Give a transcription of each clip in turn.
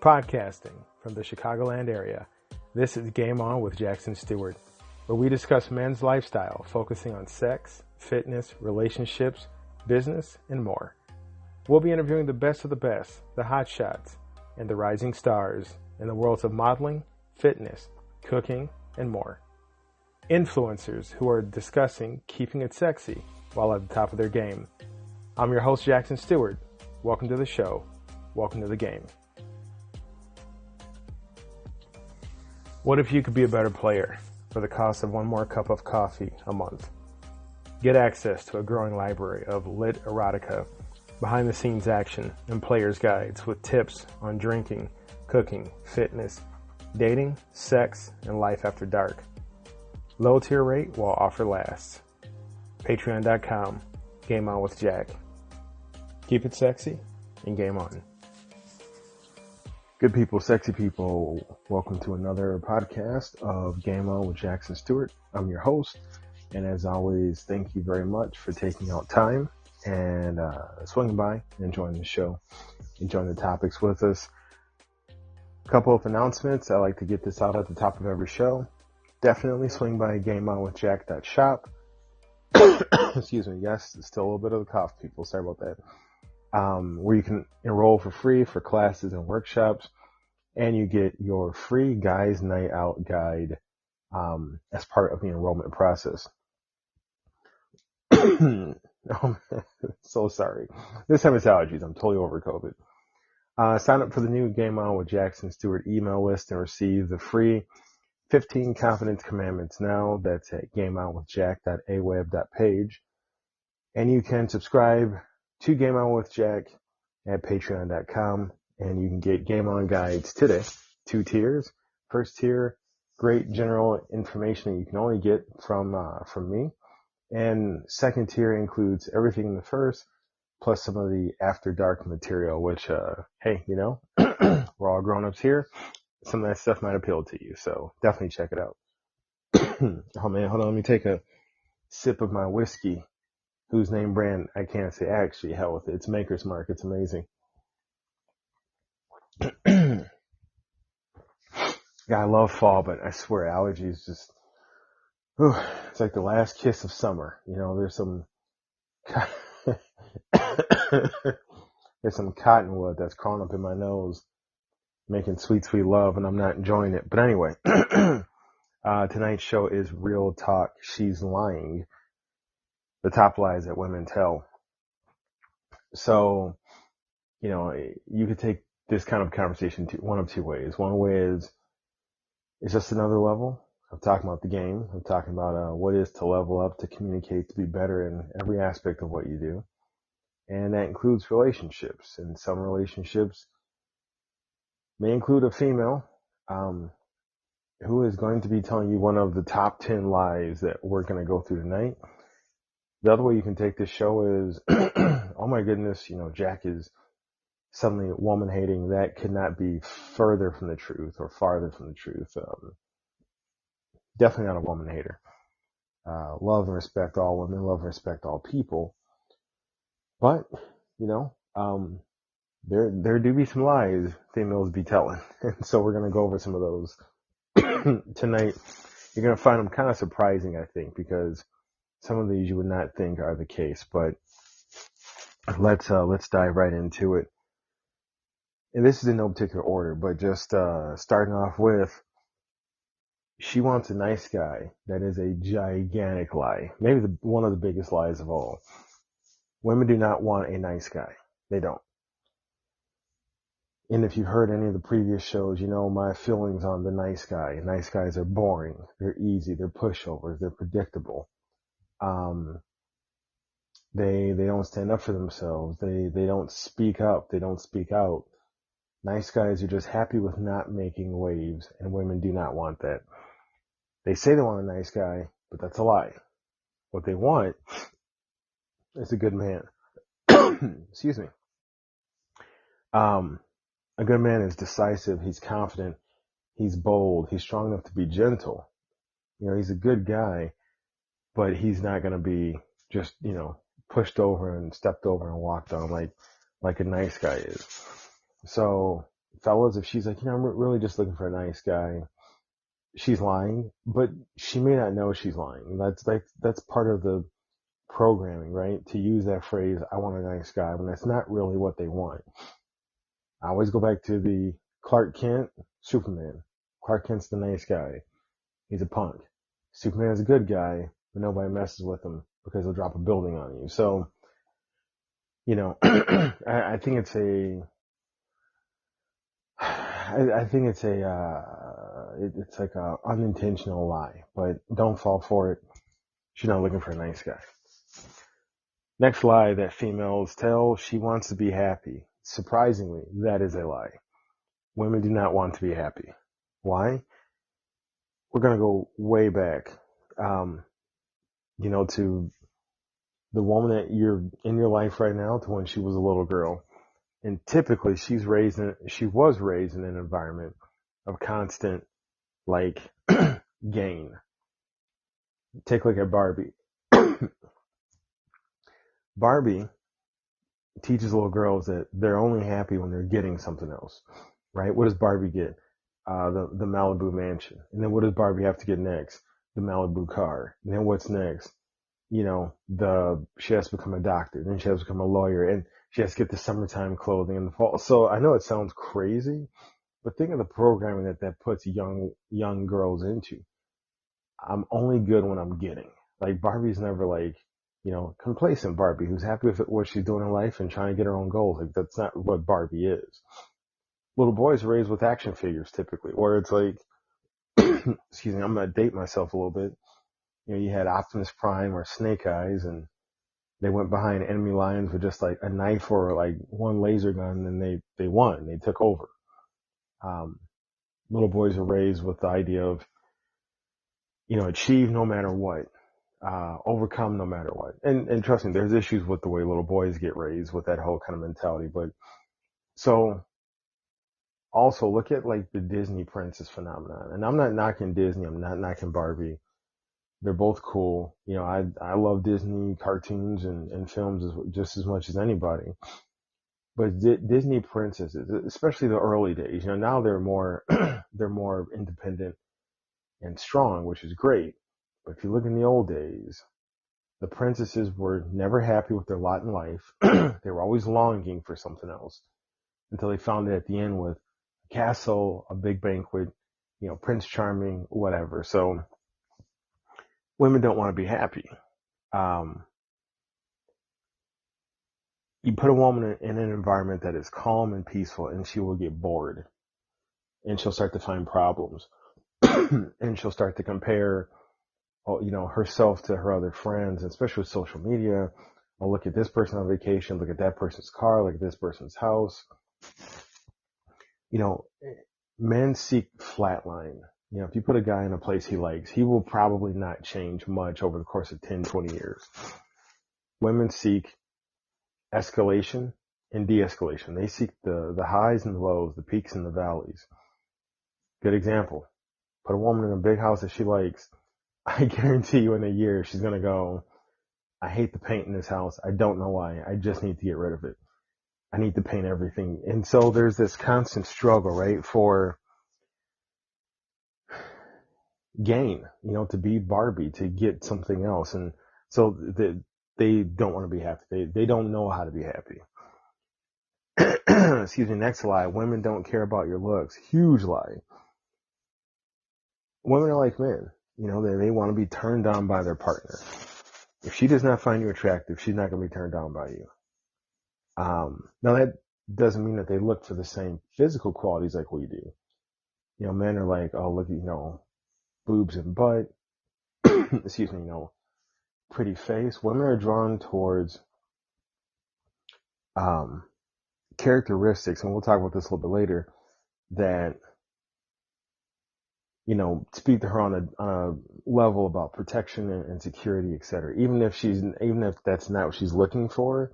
Podcasting from the Chicagoland area, this is Game On with Jackson Stuart, where we discuss men's lifestyle, focusing on sex, fitness, relationships, business, and more. We'll be interviewing the best of the best, the hot shots, and the rising stars in the worlds of modeling, fitness, cooking, and more. Influencers who are discussing keeping it sexy while at the top of their game. I'm your host, Jackson Stuart. Welcome to the show. Welcome to the game. What if you could be a better player for the cost of one more cup of coffee a month? Get access to a growing library of lit erotica, behind-the-scenes action, and player's guides with tips on drinking, cooking, fitness, dating, sex, and life after dark. Low tier rate while offer lasts. Patreon.com, Game On with Jack. Keep it sexy and game on. Good people, sexy people, welcome to another podcast of Game On with Jackson Stuart. I'm your host, and as always, thank you very much for taking out time and swinging by and enjoying the show, enjoying the topics with us. A couple of announcements. I like to get this out at the top of every show. Definitely swing by GameOnWithJack.shop. Excuse me, yes, it's still a little bit of a cough, people. Sorry about that. Where you can enroll for free for classes and workshops, and you get your free Guys Night Out guide as part of the enrollment process. Oh, man, so sorry. This time it's allergies. I'm totally over COVID. Sign up for the new Game On with Jackson Stuart email list and receive the free 15 Confidence Commandments now. That's at gameonwithjack.aweb.page. And you can subscribe to Game On with Jack at patreon.com, and you can get Game On guides today. 2 tiers. First tier, great general information that you can only get from me. And second tier includes everything in the first, plus some of the after dark material, which, hey, you know, we're all grown-ups here. Some of that stuff might appeal to you, so definitely check it out. Oh man, hold on, let me take a sip of my whiskey, whose name brand I can't say. Actually, hell with it. It's Maker's Mark. It's amazing. Yeah, I love fall, but I swear allergies just, it's like the last kiss of summer. You know, there's some cottonwood that's crawling up in my nose, making sweet, sweet love, and I'm not enjoying it. But anyway, tonight's show is Real Talk. She's Lying. The top lies that women tell. So, you know, you could take this kind of conversation one of two ways. One way is it's just another level of talking about the game. I'm talking about what it is to level up, to communicate, to be better in every aspect of what you do. And that includes relationships. And some relationships may include a female who is going to be telling you one of the top 10 lies that we're going to go through tonight. The other way you can take this show is, oh my goodness, you know, Jack is suddenly woman hating. That could not be further from the truth or farther from the truth. Definitely not a woman hater. Love and respect all women, love and respect all people. But, you know, there do be some lies females be telling. And so we're going to go over some of those tonight. You're going to find them kind of surprising, I think, because some of these you would not think are the case, but let's dive right into it. And this is in no particular order, but just starting off with, she wants a nice guy. That is a gigantic lie. Maybe one of the biggest lies of all. Women do not want a nice guy. They don't. And if you've heard any of the previous shows, you know my feelings on the nice guy. Nice guys are boring. They're easy. They're pushovers. They're predictable. They don't stand up for themselves. They don't speak up. They don't speak out. Nice guys are just happy with not making waves, and women do not want that. They say they want a nice guy, but that's a lie. What they want is a good man. Excuse me. A good man is decisive. He's confident. He's bold. He's strong enough to be gentle. You know, he's a good guy, but he's not going to be just, you know, pushed over and stepped over and walked on like a nice guy is. So fellas, if she's like, I'm really just looking for a nice guy, she's lying, but she may not know she's lying. That's part of the programming, right? To use that phrase, I want a nice guy, when that's not really what they want. I always go back to the Clark Kent, Superman. Clark Kent's the nice guy. He's a punk. Superman's a good guy, but nobody messes with him because he'll drop a building on you. So, I think it's it's like a unintentional lie, but don't fall for it. She's not looking for a nice guy. Next lie that females tell, she wants to be happy. Surprisingly, that is a lie. Women do not want to be happy. Why? We're going to go way back, to the woman that you're in your life right now to when she was a little girl. And typically she was raised in an environment of constant, gain. Take a look at Barbie. Barbie teaches little girls that they're only happy when they're getting something else, right? What does Barbie get? The Malibu mansion. And then what does Barbie have to get next? The Malibu car. And then what's next? She has to become a doctor. Then she has to become a lawyer, and she has to get the summertime clothing in the fall. So I know it sounds crazy, but think of the programming that puts young girls into. I'm only good when I'm getting. Like, Barbie's never complacent Barbie who's happy with what she's doing in life and trying to get her own goals. Like, that's not what Barbie is. Little boys are raised with action figures typically, or it's like, excuse me, I'm going to date myself a little bit. You had Optimus Prime or Snake Eyes, and they went behind enemy lines with just like a knife or like one laser gun, and they won. They took over. Little boys are raised with the idea of, achieve no matter what, overcome no matter what. And trust me, there's issues with the way little boys get raised with that whole kind of mentality. But so also look at the Disney princess phenomenon. And I'm not knocking Disney. I'm not knocking Barbie. They're both cool. I love Disney cartoons and films just as much as anybody. But Disney princesses, especially the early days, now they're more they're more independent and strong, which is great. But if you look in the old days, the princesses were never happy with their lot in life. They were always longing for something else until they found it at the end with a castle, a big banquet, Prince Charming, whatever. So women don't want to be happy. You put a woman in an environment that is calm and peaceful, and she will get bored, and she'll start to find problems, and she'll start to compare, herself to her other friends, especially with social media. I'll look at this person on vacation, look at that person's car, look at this person's house. Men seek flatline. If you put a guy in a place he likes, he will probably not change much over the course of 10, 20 years. Women seek escalation and de-escalation. They seek the highs and the lows, the peaks and the valleys. Good example. Put a woman in a big house that she likes. I guarantee you in a year, she's going to go, I hate the paint in this house. I don't know why. I just need to get rid of it. I need to paint everything. And so there's this constant struggle, right, for gain, to be Barbie, to get something else. And so they don't want to be happy. They don't know how to be happy. Excuse me. Next lie. Women don't care about your looks. Huge lie. Women are like men. They want to be turned on by their partner. If she does not find you attractive, she's not going to be turned on by you. Now that doesn't mean that they look for the same physical qualities like we do. Men are like, oh, look, boobs and butt. Excuse me, pretty face. Women are drawn towards characteristics, and we'll talk about this a little bit later, that speak to her on a level about protection and security, etc. Even if that's not what she's looking for,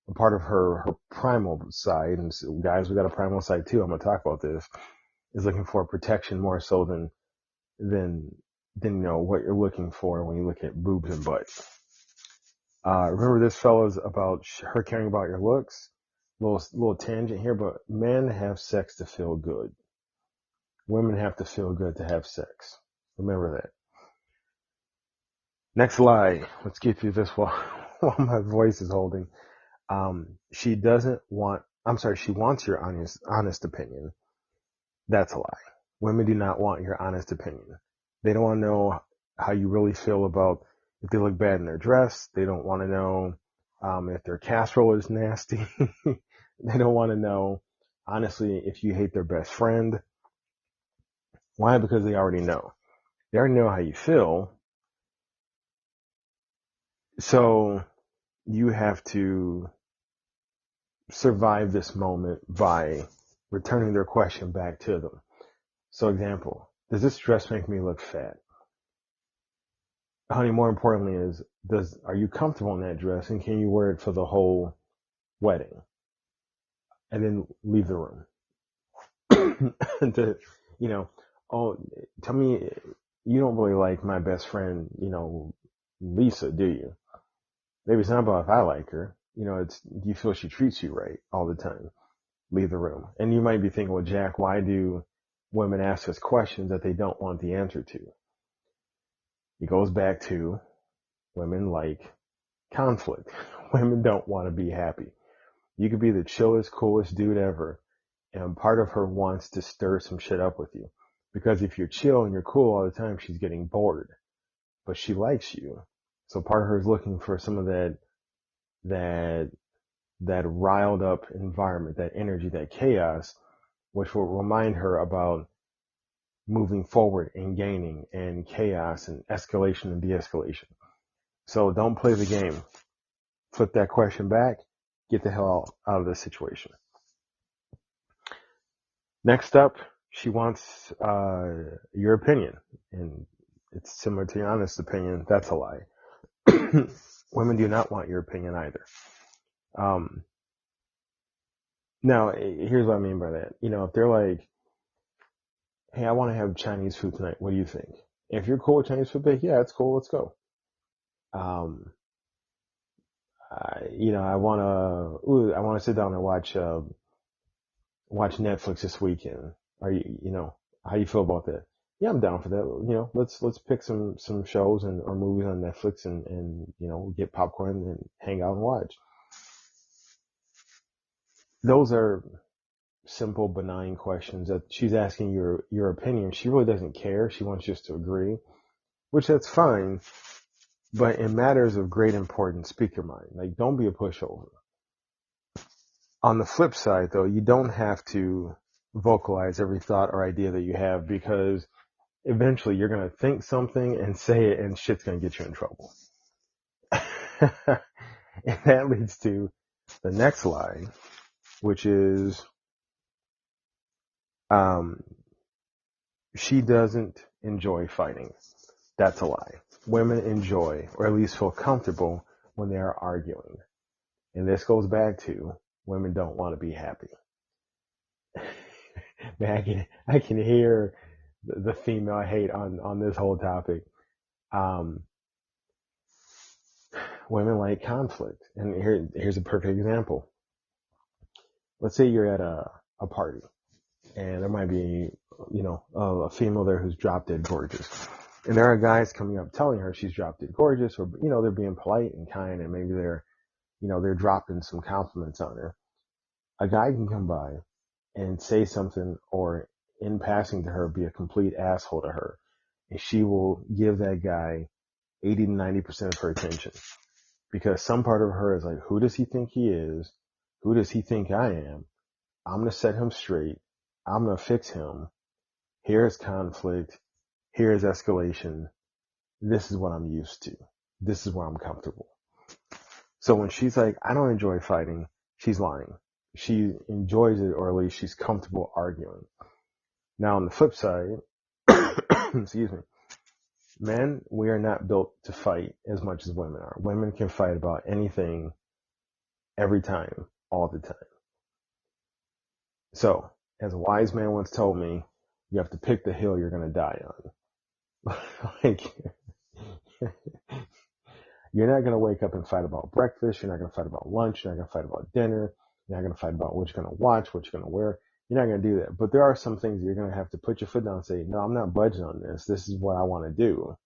a part of her primal side, and so guys, we got a primal side too. I'm going to talk about this. Is looking for protection more so than what you're looking for when you look at boobs and butt. Remember this, fellas, about her caring about your looks. little tangent here, but men have sex to feel good. Women have to feel good to have sex. Remember that. Next lie. Let's get through this while my voice is holding. She doesn't want, I'm sorry, she wants your honest opinion. That's a lie. Women do not want your honest opinion. They don't want to know how you really feel about if they look bad in their dress. They don't want to know if their casserole is nasty. They don't want to know, honestly, if you hate their best friend. Why? Because they already know. They already know how you feel. So you have to survive this moment by returning their question back to them. So example, does this dress make me look fat? Honey, more importantly is, are you comfortable in that dress and can you wear it for the whole wedding? And then leave the room. to, oh, tell me you don't really like my best friend, Lisa, do you? Maybe it's not about if I like her. It's, do you feel she treats you right all the time? Leave the room. And you might be thinking, well, Jack, why do women ask us questions that they don't want the answer to? It goes back to women like conflict. Women don't want to be happy. You could be the chillest, coolest dude ever, and part of her wants to stir some shit up with you. Because if you're chill and you're cool all the time, she's getting bored. But she likes you. So part of her is looking for some of that riled up environment, that energy, that chaos, which will remind her about moving forward and gaining and chaos and escalation and de-escalation. So don't play the game. Flip that question back. Get the hell out of this situation. Next up, she wants your opinion. And it's similar to your honest opinion. That's a lie. Women do not want your opinion either. Now, here's what I mean by that. If they're like, hey, I want to have Chinese food tonight. What do you think? If you're cool with Chinese food, like, yeah, it's cool. Let's go. I want to sit down and watch Netflix this weekend. How you feel about that? Yeah, I'm down for that. Let's pick some shows or movies on Netflix and get popcorn and hang out and watch. Those are simple, benign questions that she's asking your opinion. She really doesn't care. She wants just to agree, which that's fine. But in matters of great importance, speak your mind. Like, don't be a pushover. On the flip side, though, you don't have to vocalize every thought or idea that you have, because eventually you're going to think something and say it and shit's going to get you in trouble. And that leads to the next lie, which is she doesn't enjoy fighting. That's a lie. Women enjoy, or at least feel comfortable, when they are arguing. And this goes back to women don't want to be happy. Man, I can hear the female hate on this whole topic. Women like conflict. And here's a perfect example. Let's say you're at a party and there might be, a female there who's drop dead gorgeous. And there are guys coming up telling her she's drop dead gorgeous, or, they're being polite and kind, and maybe they're dropping some compliments on her. A guy can come by and say something, or in passing to her, be a complete asshole to her. And she will give that guy 80 to 90% of her attention. Because some part of her is like, who does he think he is? Who does he think I am? I'm going to set him straight. I'm going to fix him. Here's conflict. Here's escalation. This is what I'm used to. This is where I'm comfortable. So when she's like, I don't enjoy fighting, she's lying. She enjoys it, or at least she's comfortable arguing. Now on the flip side, excuse me, men, we are not built to fight as much as women are. Women can fight about anything, every time, all the time. So, as a wise man once told me, you have to pick the hill you're going to die on. Like, you're not going to wake up and fight about breakfast. You're not going to fight about lunch. You're not going to fight about dinner. You're not going to fight about what you're going to watch, what you're going to wear. You're not going to do that. But there are some things you're going to have to put your foot down and say, no, I'm not budging on this. This is what I want to do.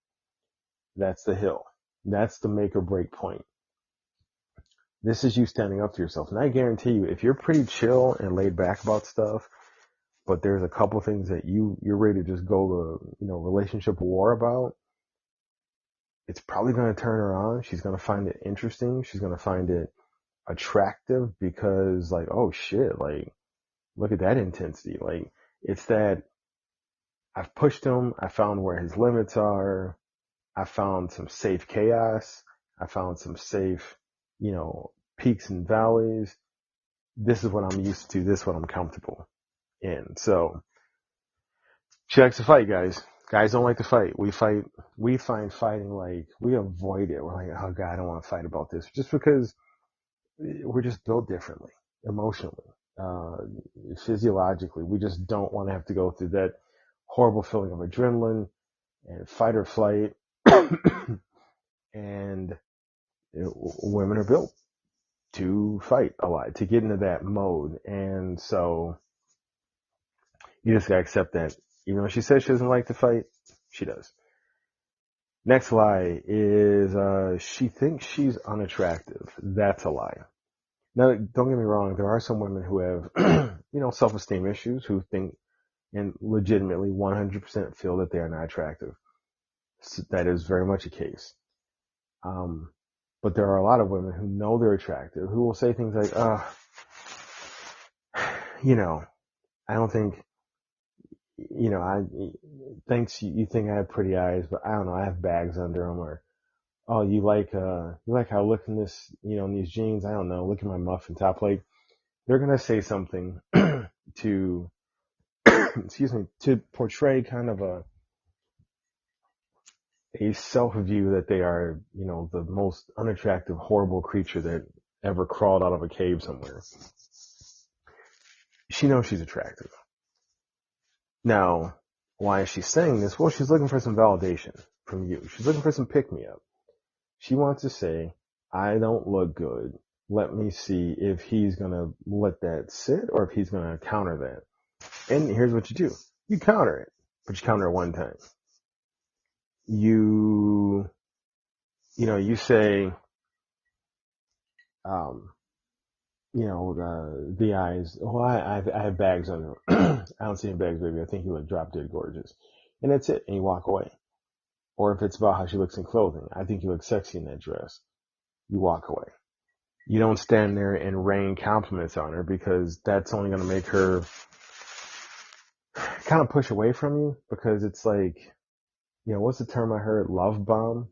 That's the hill. That's the make or break point. This is you standing up to yourself. And I guarantee you, if you're pretty chill and laid back about stuff, but there's a couple things that you're ready to just go to, relationship war about, it's probably going to turn her on. She's going to find it interesting. She's going to find it attractive because like, oh shit, like, look at that intensity. Like, it's that I've pushed him. I found where his limits are. I found some safe chaos. I found some safe, peaks and valleys. This is what I'm used to. This is what I'm comfortable in. So she likes to fight, guys. Guys don't like to fight. We find fighting like, we avoid it. We're like, oh God, I don't want to fight about this. Just because we're just built differently, emotionally, physiologically. We just don't want to have to go through that horrible feeling of adrenaline and fight or flight. And women are built to fight a lot, to get into that mode. And so you just gotta accept that. Even though she says she doesn't like to fight, she does. Next lie is she thinks she's unattractive. That's a lie. Now, don't get me wrong. There are some women who have, self-esteem issues, who think and legitimately 100% feel that they are not attractive. So that is very much a case. But there are a lot of women who know they're attractive, who will say things like, I don't think, thanks, you think I have pretty eyes, but I don't know, I have bags under them, or, oh, you like how I look in this, in these jeans, I don't know, look at my muffin top. Like, they're going to say something to, to portray kind of a self-view that they are, the most unattractive, horrible creature that ever crawled out of a cave somewhere. She knows she's attractive. Now, why is she saying this? Well, she's looking for some validation from you. She's looking for some pick-me-up. She wants to say, I don't look good. Let me see if he's going to let that sit or if he's going to counter that. And here's what you do. You counter it, but you counter it one time. You say, the eyes, oh, I have bags under them. I don't see any bags, baby. I think you look drop dead gorgeous. And that's it. And you walk away. Or if it's about how she looks in clothing, I think you look sexy in that dress. You walk away. You don't stand there and rain compliments on her, because that's only going to make her kind of push away from you, because it's like, what's the term I heard? Love bomb.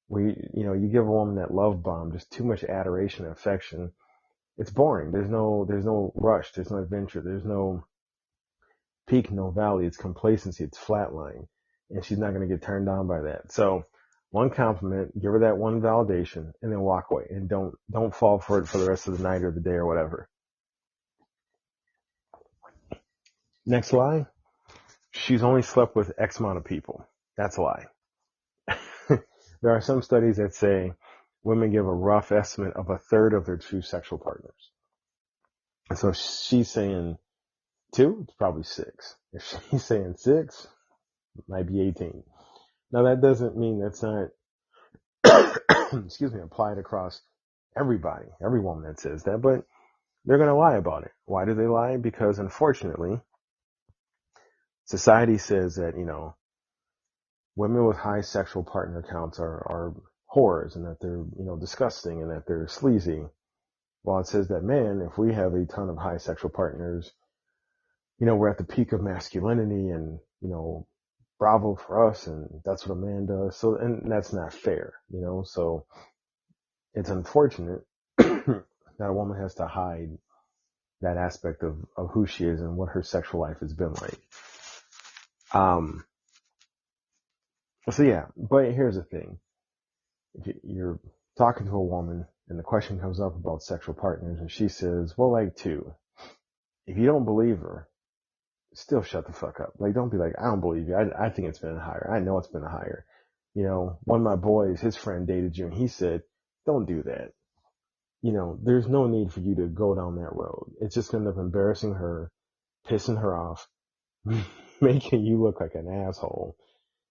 Where you give a woman that love bomb, just too much adoration and affection. It's boring. There's no rush. There's no adventure. There's no peak, no valley. It's complacency. It's flatline. And she's not going to get turned on by that. So one compliment, give her that one validation, and then walk away. And don't fall for it for the rest of the night or the day or whatever. Next lie. She's only slept with X amount of people. That's a lie. There are some studies that say women give a rough estimate of a third of their true sexual partners. And so if she's saying 2, it's probably 6. If she's saying 6, it might be 18. Now that doesn't mean that's not, applied across everybody, every woman that says that, but they're going to lie about it. Why do they lie? Because unfortunately, society says that, women with high sexual partner counts are whores, and that they're, disgusting, and that they're sleazy. While it says that men, if we have a ton of high sexual partners, we're at the peak of masculinity, and, bravo for us, and that's what a man does. So, and that's not fair, so it's unfortunate that a woman has to hide that aspect of who she is and what her sexual life has been like. So yeah, but here's the thing. If you're talking to a woman and the question comes up about sexual partners and she says, well, like 2. If you don't believe her, still shut the fuck up. Like, don't be like, I don't believe you. I think it's been higher. I know it's been higher. One of my boys, his friend dated you, and he said, don't do that. there's no need for you to go down that road. It's just going to end up embarrassing her, pissing her off, making you look like an asshole,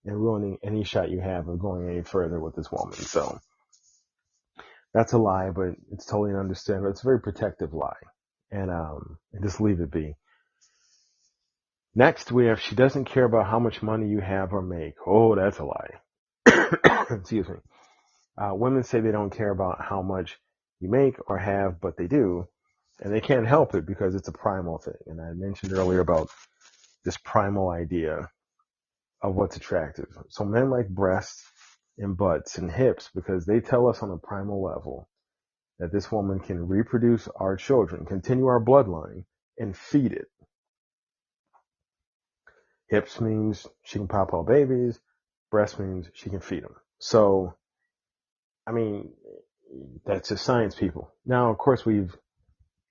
and ruining any shot you have of going any further with this woman. So that's a lie, but it's totally understandable. It's a very protective lie. And just leave it be. Next, we have she doesn't care about how much money you have or make. Oh, that's a lie. Excuse me. Women say they don't care about how much you make or have, but they do. And they can't help it because it's a primal thing. And I mentioned earlier about this primal idea of what's attractive. So men like breasts and butts and hips because they tell us on a primal level that this woman can reproduce our children, continue our bloodline, and feed it. Hips means she can pop out babies. Breast means she can feed them. So, I mean, that's just science, people. Now, of course, we've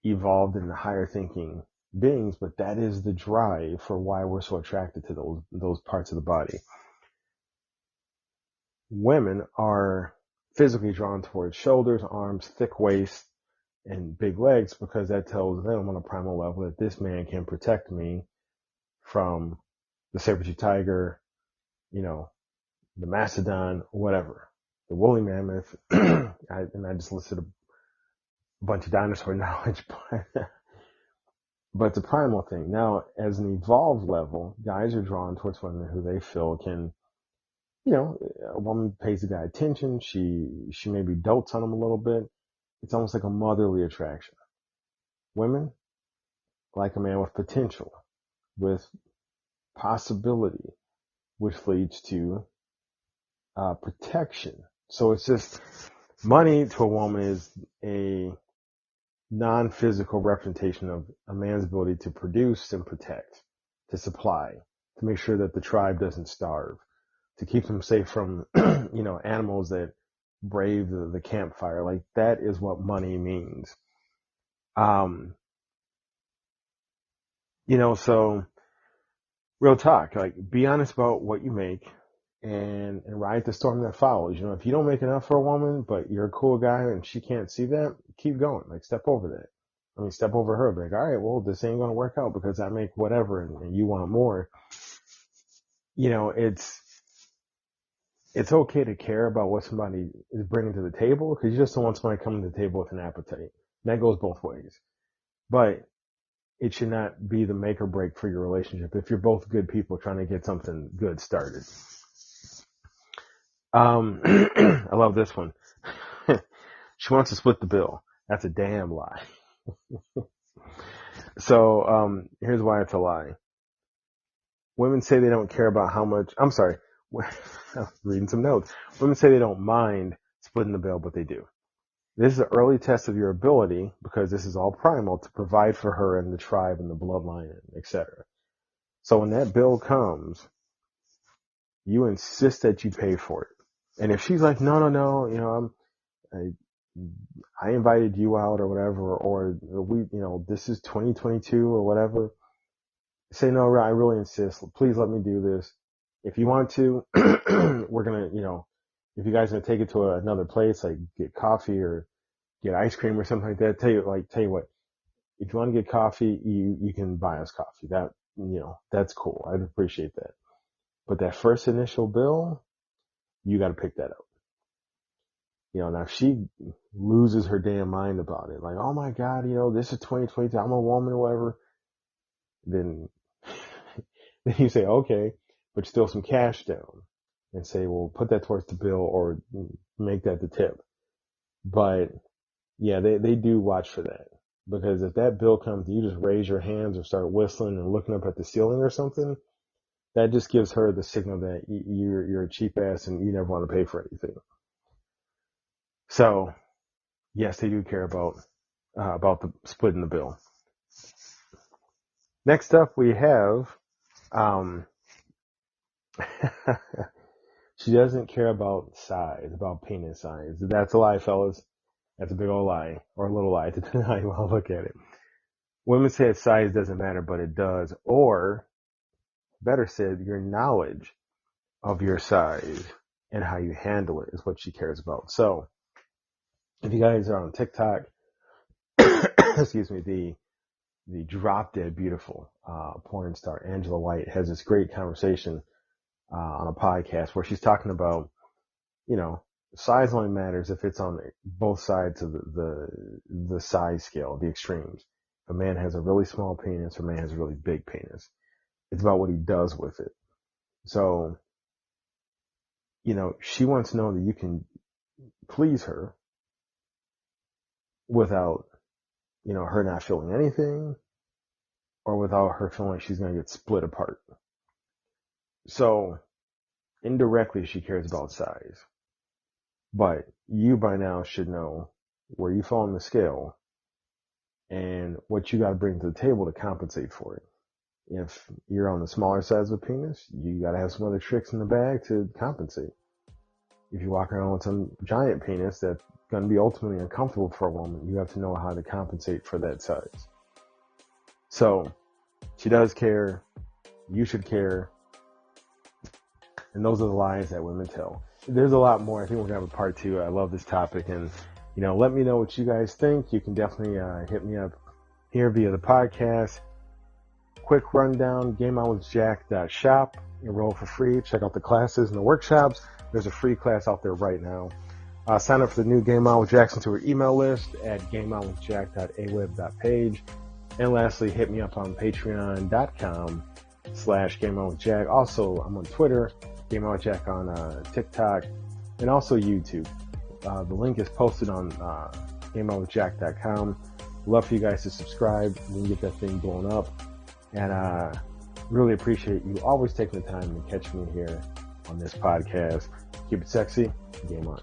evolved into higher thinking beings, but that is the drive for why we're so attracted to those parts of the body. Women are physically drawn towards shoulders, arms, thick waist, and big legs because that tells them on a primal level that this man can protect me from the saber-tooth tiger, the mastodon, whatever, the woolly mammoth. I just listed a bunch of dinosaur knowledge, but it's a primal thing. Now, as an evolved level, guys are drawn towards women who they feel can, a woman pays a guy attention. She maybe dotes on him a little bit. It's almost like a motherly attraction. Women like a man with potential, with possibility, which leads to protection. So it's just money to a woman is a non-physical representation of a man's ability to produce and protect, to supply, to make sure that the tribe doesn't starve, to keep them safe from, animals that brave the campfire. Like that is what money means. So real talk, like be honest about what you make and ride the storm that follows. If you don't make enough for a woman, but you're a cool guy and she can't see that, keep going. Like step over that. Step over her. Like, all right, well, this ain't going to work out because I make whatever and you want more. It's okay to care about what somebody is bringing to the table because you just don't want somebody coming to the table with an appetite. And that goes both ways. But it should not be the make or break for your relationship if you're both good people trying to get something good started. I love this one. She wants to split the bill. That's a damn lie. So, here's why it's a lie. Women say they don't care about how much, I'm sorry, I'm reading some notes. Women say they don't mind splitting the bill, but they do. This is an early test of your ability, because this is all primal, to provide for her and the tribe and the bloodline, etc. So when that bill comes, you insist that you pay for it. And if she's like, no, I invited you out or whatever, or this is 2022 or whatever, say, no, I really insist. Please let me do this. If you want to, we're going to, if you guys are going to take it to another place, like get coffee or get ice cream or something like that, tell you what, if you want to get coffee, you can buy us coffee. That, that's cool. I'd appreciate that. But that first initial bill, you got to pick that up. Now if she loses her damn mind about it, like, oh my God, this is 2022, I'm a woman or whatever, then you say, okay, but still some cash down and say, well, put that towards the bill or make that the tip. But yeah, they do watch for that, because if that bill comes, you just raise your hands or start whistling and looking up at the ceiling or something, that just gives her the signal that you're a cheap ass and you never want to pay for anything. So yes, they do care about the splitting the bill. Next up, we have, she doesn't care about size, about penis size. That's a lie, fellas. That's a big old lie, or a little lie, depending on how you want to look at it. Women say that size doesn't matter, but it does. Or, better said, your knowledge of your size and how you handle it is what she cares about. So, if you guys are on TikTok, excuse me, the Drop Dead Beautiful porn star Angela White has this great conversation on a podcast where she's talking about, you know, size only matters if it's on both sides of the size scale, the extremes. If a man has a really small penis or a man has a really big penis, it's about what he does with it. So, you know, she wants to know that you can please her without, you know, her not feeling anything or without her feeling like she's going to get split apart. So indirectly, she cares about size, but you by now should know where you fall on the scale and what you got to bring to the table to compensate for it. If you're on the smaller size of a penis, you got to have some other tricks in the bag to compensate. If you walk around with some giant penis that's going to be ultimately uncomfortable for a woman, you have to know how to compensate for that size. So she does care. You should care. And those are the lies that women tell. There's a lot more. I think we're going to have a part 2. I love this topic. And, you know, let me know what you guys think. You can definitely hit me up here via the podcast. Quick rundown, GameOnWithJack.shop. Enroll for free. Check out the classes and the workshops. There's a free class out there right now. Sign up for the new Game On with Jackson to our email list at gameonwithjack.aweb.page. And lastly, hit me up on patreon.com/GameOnWithJack. Also, I'm on Twitter, Game On with Jack on TikTok, and also YouTube. The link is posted on GameOnWithJack.com. Love for you guys to subscribe. We can get that thing blown up. And really appreciate you always taking the time to catch me here on this podcast. Keep it sexy. Game on.